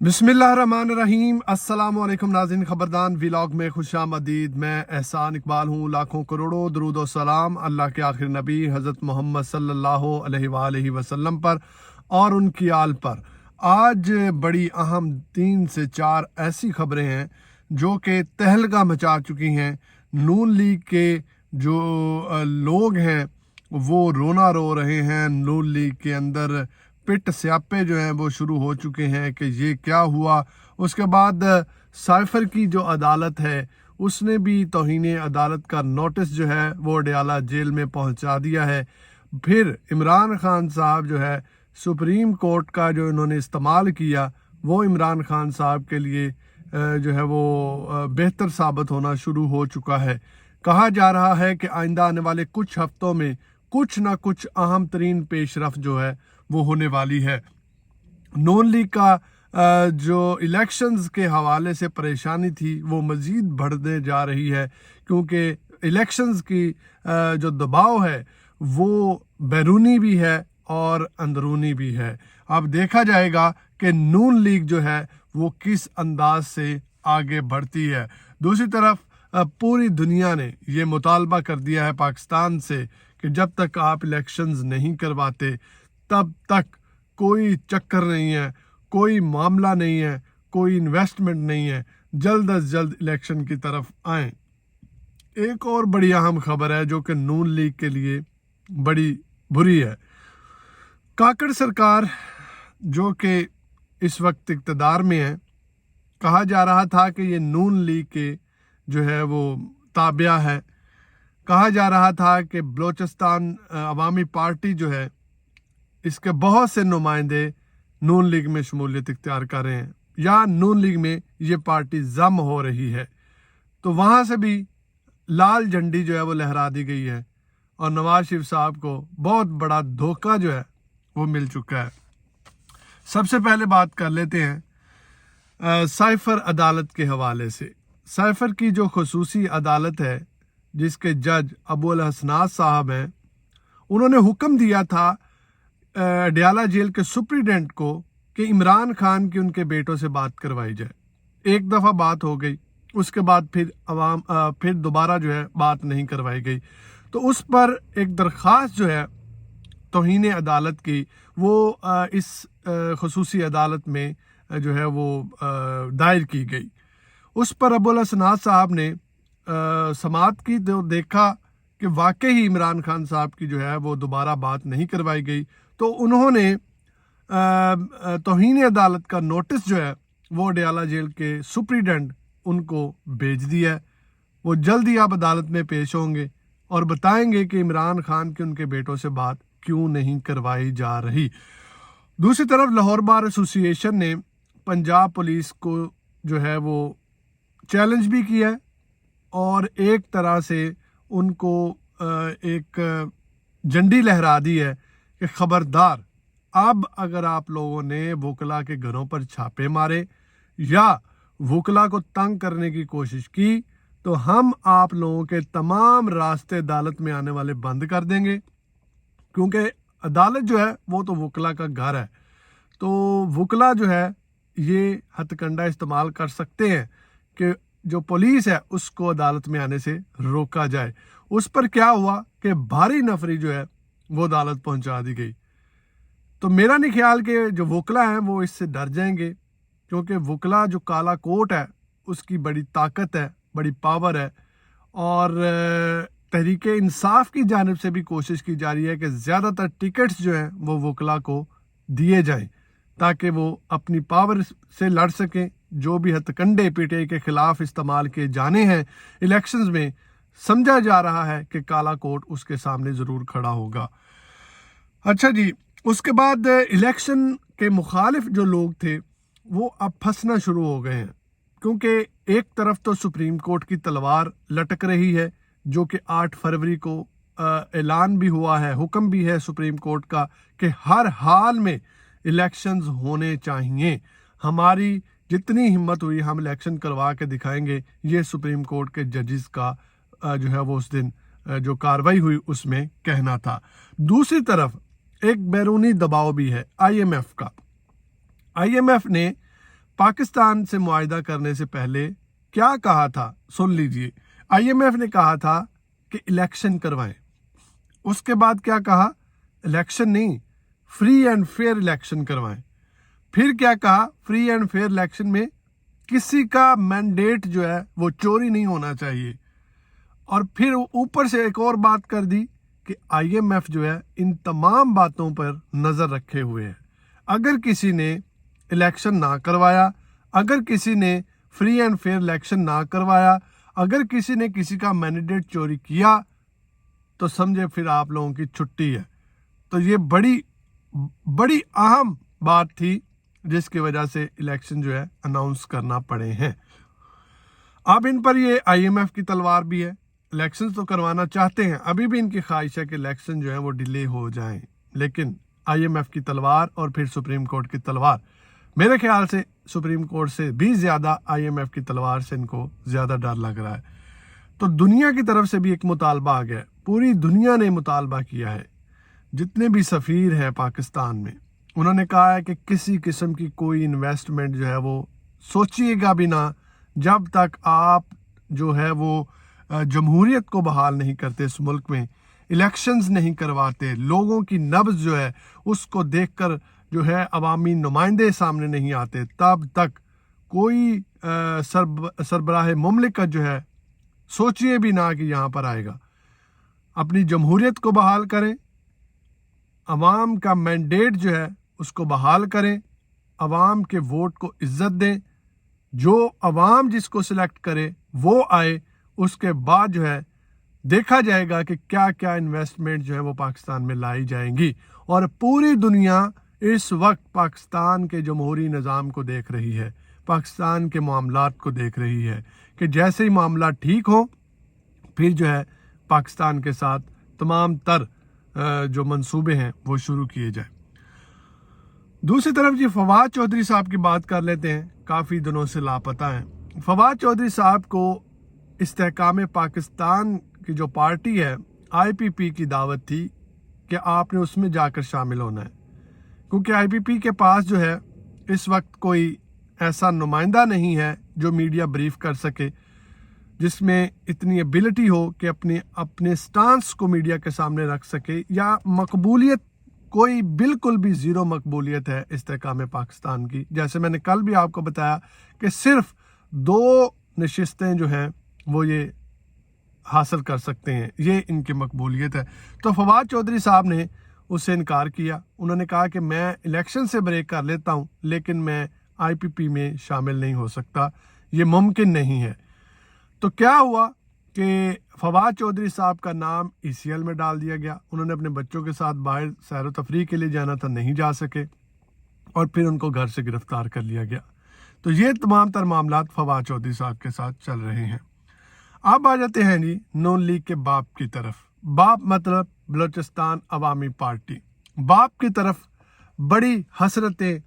बिस्मिल्लाहिर्रहमानिर्रहीम। अस्सलाम वालेकुम नाज़रीन, खबरदार व्लॉग में खुशामदीद। मैं एहसान इकबाल हूँ। लाखों करोड़ों दरूद और सलाम अल्लाह के आखिर नबी हज़रत मोहम्मद सल्लल्लाहु अलैहि वसल्लम पर और उनकी आल पर। आज बड़ी अहम 3 से 4 ऐसी खबरें हैं जो कि तहलका मचा चुकी हैं। नून लीग के जो लोग हैं वो रोना रो रहे हैं। नून लीग के अंदर पिट स्यापे जो हैं वो शुरू हो चुके हैं कि ये क्या हुआ। उसके बाद साइफर की जो अदालत है उसने भी तौहीन अदालत का नोटिस जो है वो अडयाला जेल में पहुंचा दिया है। फिर इमरान खान साहब जो है सुप्रीम कोर्ट का जो इन्होंने इस्तेमाल किया वो इमरान खान साहब के लिए जो है वो बेहतर साबित होना शुरू हो चुका है। कहा जा रहा है कि आइंदा आने वाले कुछ हफ्तों में कुछ ना कुछ अहम तरीन पेशरफ जो है वो होने वाली है। नून लीग का जो इलेक्शंस के हवाले से परेशानी थी वो मज़ीद बढ़ने जा रही है, क्योंकि इलेक्शंस की जो दबाव है वो बैरूनी भी है और अंदरूनी भी है। अब देखा जाएगा कि नून लीग जो है वो किस अंदाज से आगे बढ़ती है। दूसरी तरफ पूरी दुनिया ने ये मुतालबा कर दिया है पाकिस्तान से कि जब तक आप इलेक्शंस नहीं करवाते तब तक कोई चक्कर नहीं है, कोई मामला नहीं है, कोई इन्वेस्टमेंट नहीं है, जल्द अज जल्द इलेक्शन की तरफ आएं। एक और बड़ी अहम खबर है जो कि नून लीग के लिए बड़ी बुरी है। काकड़ सरकार जो कि इस वक्त इक़्तिदार में है, कहा जा रहा था कि ये नून लीग के जो है वो ताबिया है। कहा जा रहा था कि बलोचिस्तान अवामी पार्टी जो है इसके बहुत से नुमाइंदे नून लीग में शमूलियत इख्तियार कर रहे हैं या नून लीग में ये पार्टी जम हो रही है, तो वहाँ से भी लाल झंडी जो है वो लहरा दी गई है और नवाज शरीफ साहब को बहुत बड़ा धोखा जो है वो मिल चुका है। सबसे पहले बात कर लेते हैं साइफर अदालत के हवाले से। साइफर की जो खुसूसी अदालत है जिसके जज अबुल हसनात साहब हैं, उन्होंने हुक्म दिया था अडयाला जेल के सुप्रीडेंट को कि इमरान खान की उनके बेटों से बात करवाई जाए। एक दफ़ा बात हो गई, उसके बाद फिर दोबारा जो है बात नहीं करवाई गई। तो उस पर एक दरख्वास्त जो है तौहीन अदालत की वो इस खुसूसी अदालत में जो है वो दायर की गई। उस पर अबुल हसनात साहब ने समाअत की, तो देखा कि वाकई ही इमरान खान साहब की जो है वो दोबारा बात नहीं करवाई गई। तो उन्होंने तौहीन अदालत का नोटिस जो है वो अडयाला जेल के सुप्रीडेंट उनको भेज दिया है। वो जल्द ही आप अदालत में पेश होंगे और बताएंगे कि इमरान खान के उनके बेटों से बात क्यों नहीं करवाई जा रही। दूसरी तरफ लाहौर बार एसोसिएशन ने पंजाब पुलिस को जो है वो चैलेंज भी किया है और एक तरह से उनको एक झंडी लहरा दी है कि खबरदार, अब अगर आप लोगों ने वकला के घरों पर छापे मारे या वकला को तंग करने की कोशिश की तो हम आप लोगों के तमाम रास्ते अदालत में आने वाले बंद कर देंगे, क्योंकि अदालत जो है वो तो वकला का घर है। तो वकला जो है ये हथकंडा इस्तेमाल कर सकते हैं कि जो पुलिस है उसको अदालत में आने से रोका जाए। उस पर क्या हुआ कि भारी नफरी जो है वो अदालत पहुंचा दी गई। तो मेरा नहीं ख्याल कि जो वकला हैं वो इससे डर जाएंगे, क्योंकि वकला जो काला कोट है उसकी बड़ी ताकत है, बड़ी पावर है। और तहरीक इंसाफ की जानिब से भी कोशिश की जा रही है कि ज़्यादातर टिकट्स जो हैं वो वकला को दिए जाएं ताकि वो अपनी पावर से लड़ सकें। जो भी हथकंडे पीटीआई के खिलाफ इस्तेमाल किए जाने हैं इलेक्शंस में, समझा जा रहा है कि काला कोट उसके सामने ज़रूर खड़ा होगा। अच्छा जी, उसके बाद इलेक्शन के मुखालिफ जो लोग थे वो अब फंसना शुरू हो गए हैं, क्योंकि एक तरफ तो सुप्रीम कोर्ट की तलवार लटक रही है जो कि 8 फरवरी को ऐलान भी हुआ है, हुक्म भी है सुप्रीम कोर्ट का कि हर हाल में इलेक्शंस होने चाहिए। हमारी जितनी हिम्मत हुई हम इलेक्शन करवा के दिखाएंगे, ये सुप्रीम कोर्ट के जजेस का जो है वो उस दिन जो कार्रवाई हुई उसमें कहना था। दूसरी तरफ एक बैरूनी दबाव भी है आईएमएफ का। आईएमएफ ने पाकिस्तान से मुआहिदा करने से पहले क्या कहा था, सुन लीजिए। आईएमएफ ने कहा था कि इलेक्शन करवाएं। उसके बाद क्या कहा, इलेक्शन नहीं, फ्री एंड फेयर इलेक्शन करवाएं। फिर क्या कहा, फ्री एंड फेयर इलेक्शन में किसी का मैंडेट जो है वो चोरी नहीं होना चाहिए। और फिर ऊपर से एक और बात कर दी कि आईएमएफ जो है इन तमाम बातों पर नजर रखे हुए है। अगर किसी ने इलेक्शन ना करवाया, अगर किसी ने फ्री एंड फेयर इलेक्शन ना करवाया, अगर किसी ने किसी का मैंडेट चोरी किया, तो समझे फिर आप लोगों की छुट्टी है। तो ये बड़ी बड़ी अहम बात थी जिसकी वजह से इलेक्शन जो है अनाउंस करना पड़े हैं। अब इन पर ये आईएमएफ की तलवार भी है, इलेक्शन तो करवाना चाहते हैं, अभी भी इनकी ख्वाहिश है कि इलेक्शन जो है वो डिले हो जाएं। लेकिन आईएमएफ की तलवार और फिर सुप्रीम कोर्ट की तलवार, मेरे ख्याल से सुप्रीम कोर्ट से भी ज्यादा आईएमएफ की तलवार से इनको ज्यादा डर लग रहा है। तो दुनिया की तरफ से भी एक मुतालबा आ गया है, पूरी दुनिया ने मुतालबा किया है। जितने भी सफीर हैं पाकिस्तान में, उन्होंने कहा है कि किसी किस्म की कोई इन्वेस्टमेंट जो है वो सोचिएगा भी ना, जब तक आप जो है वो जमहूरियत को बहाल नहीं करते, इस मुल्क में इलेक्शंस नहीं करवाते, लोगों की नब्ज जो है उसको देखकर जो है अवामी नुमाइंदे सामने नहीं आते, तब तक कोई सरबराह मुमलिकत जो है सोचिए भी ना कि यहाँ पर आएगा। अपनी जमहूरियत को बहाल करें, अवाम का मैंडेट जो है उसको बहाल करें, अवाम के वोट को इज्जत दें, जो अवाम जिसको सिलेक्ट करे वो आए, उसके बाद जो है देखा जाएगा कि क्या क्या इन्वेस्टमेंट जो है वो पाकिस्तान में लाई जाएंगी। और पूरी दुनिया इस वक्त पाकिस्तान के जमहूरी निज़ाम को देख रही है, पाकिस्तान के मामलात को देख रही है कि जैसे ही मामला ठीक हो फिर जो है पाकिस्तान के साथ तमाम तर जो मंसूबे हैं वो शुरू किए जाए। दूसरी तरफ जी फवाद चौधरी साहब की बात कर लेते हैं, काफ़ी दिनों से लापता हैं। फवाद चौधरी साहब को इस्तेहकाम पाकिस्तान की जो पार्टी है आईपीपी की दावत थी कि आपने उसमें जाकर शामिल होना है, क्योंकि आईपीपी के पास जो है इस वक्त कोई ऐसा नुमाइंदा नहीं है जो मीडिया ब्रीफ कर सके, जिसमें इतनी एबिलिटी हो कि अपने स्टांस को मीडिया के सामने रख सके, या मकबूलियत कोई बिल्कुल भी ज़ीरो मकबूलियत है इस्तेहकाम पाकिस्तान की। जैसे मैंने कल भी आपको बताया कि सिर्फ 2 नशिस्तें जो हैं वो ये हासिल कर सकते हैं, ये इनकी मकबूलियत है। तो फवाद चौधरी साहब ने उससे इनकार किया। उन्होंने कहा कि मैं इलेक्शन से ब्रेक कर लेता हूं, लेकिन मैं आईपीपी में शामिल नहीं हो सकता, ये मुमकिन नहीं है। तो क्या हुआ कि फवाद चौधरी साहब का नाम ईसीएल में डाल दिया गया। उन्होंने अपने बच्चों के साथ बाहर सैर व तफरीह के लिए जाना था, नहीं जा सके, और फिर उनको घर से गिरफ्तार कर लिया गया। तो ये तमाम तर मामलात फवाद चौधरी साहब के साथ चल रहे हैं। अब आ जाते हैं जी नून लीग के बाप की तरफ। बाप मतलब बलूचिस्तान अवामी पार्टी। बाप की तरफ बड़ी हसरतें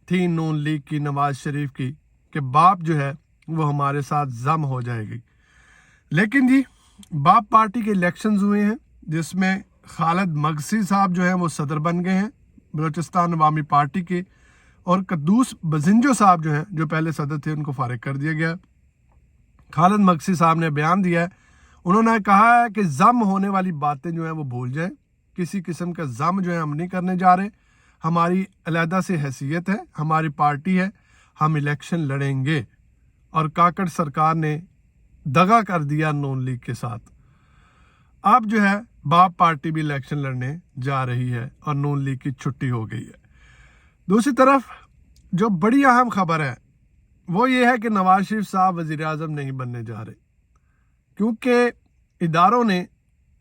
थी नून लीग की, नवाज शरीफ की, कि बाप जो है वो हमारे साथ जम हो जाएगी। लेकिन जी बाप पार्टी के इलेक्शंस हुए हैं, जिसमें खालिद मगसी साहब जो हैं वो सदर बन गए हैं बलूचिस्तान अवामी पार्टी के, और कद्दूस बजिंजो साहब जो हैं, जो पहले सदर थे, उनको फारिग कर दिया गया। खालिद मगसी साहब ने बयान दिया है, उन्होंने कहा है कि जम होने वाली बातें जो हैं वो भूल जाएं, किसी किस्म का जम जो है हम नहीं करने जा रहे, हमारी अलहदा से हैसियत है, हमारी पार्टी है, हम इलेक्शन लड़ेंगे। और काकड़ सरकार ने दगा कर दिया नून लीग के साथ। अब जो है बाप पार्टी भी इलेक्शन लड़ने जा रही है और नून लीग की छुट्टी हो गई है। दूसरी तरफ जो बड़ी अहम खबर है वो ये है कि नवाज शरीफ साहब वज़ीर आज़म नहीं बनने जा रहे, क्योंकि इदारों ने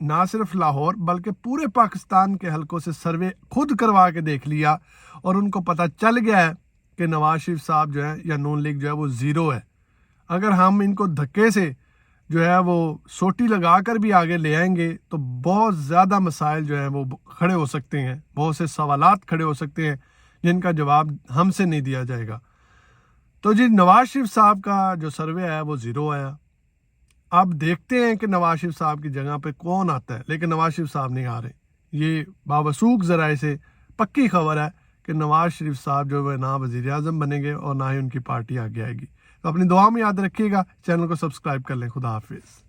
ना सिर्फ लाहौर बल्कि पूरे पाकिस्तान के हलकों से सर्वे खुद करवा के देख लिया, और उनको पता चल गया है कि नवाज शरीफ साहब जो है या नून लीग जो है वो ज़ीरो है। अगर हम इनको धक्के से जो है वो सोटी लगा कर भी आगे ले आएंगे तो बहुत ज़्यादा मसाइल जो है वो खड़े हो सकते हैं, बहुत से सवालात खड़े हो सकते हैं जिनका जवाब हमसे नहीं दिया जाएगा। तो जी नवाज शरीफ साहब का जो सर्वे आया वो ज़ीरो आया। अब देखते हैं कि नवाज शरीफ साहब की जगह पे कौन आता है, लेकिन नवाज शरीफ साहब नहीं आ रहे। ये बावसूख ज़राए से पक्की खबर है کہ نواز شریف صاحب جو ہے نہ وزیر اعظم بنیں گے اور نہ ہی ان کی پارٹی آگے آئے گی. تو اپنی دعا میں یاد رکھیے گا. چینل کو سبسکرائب کر لیں. خدا حافظ.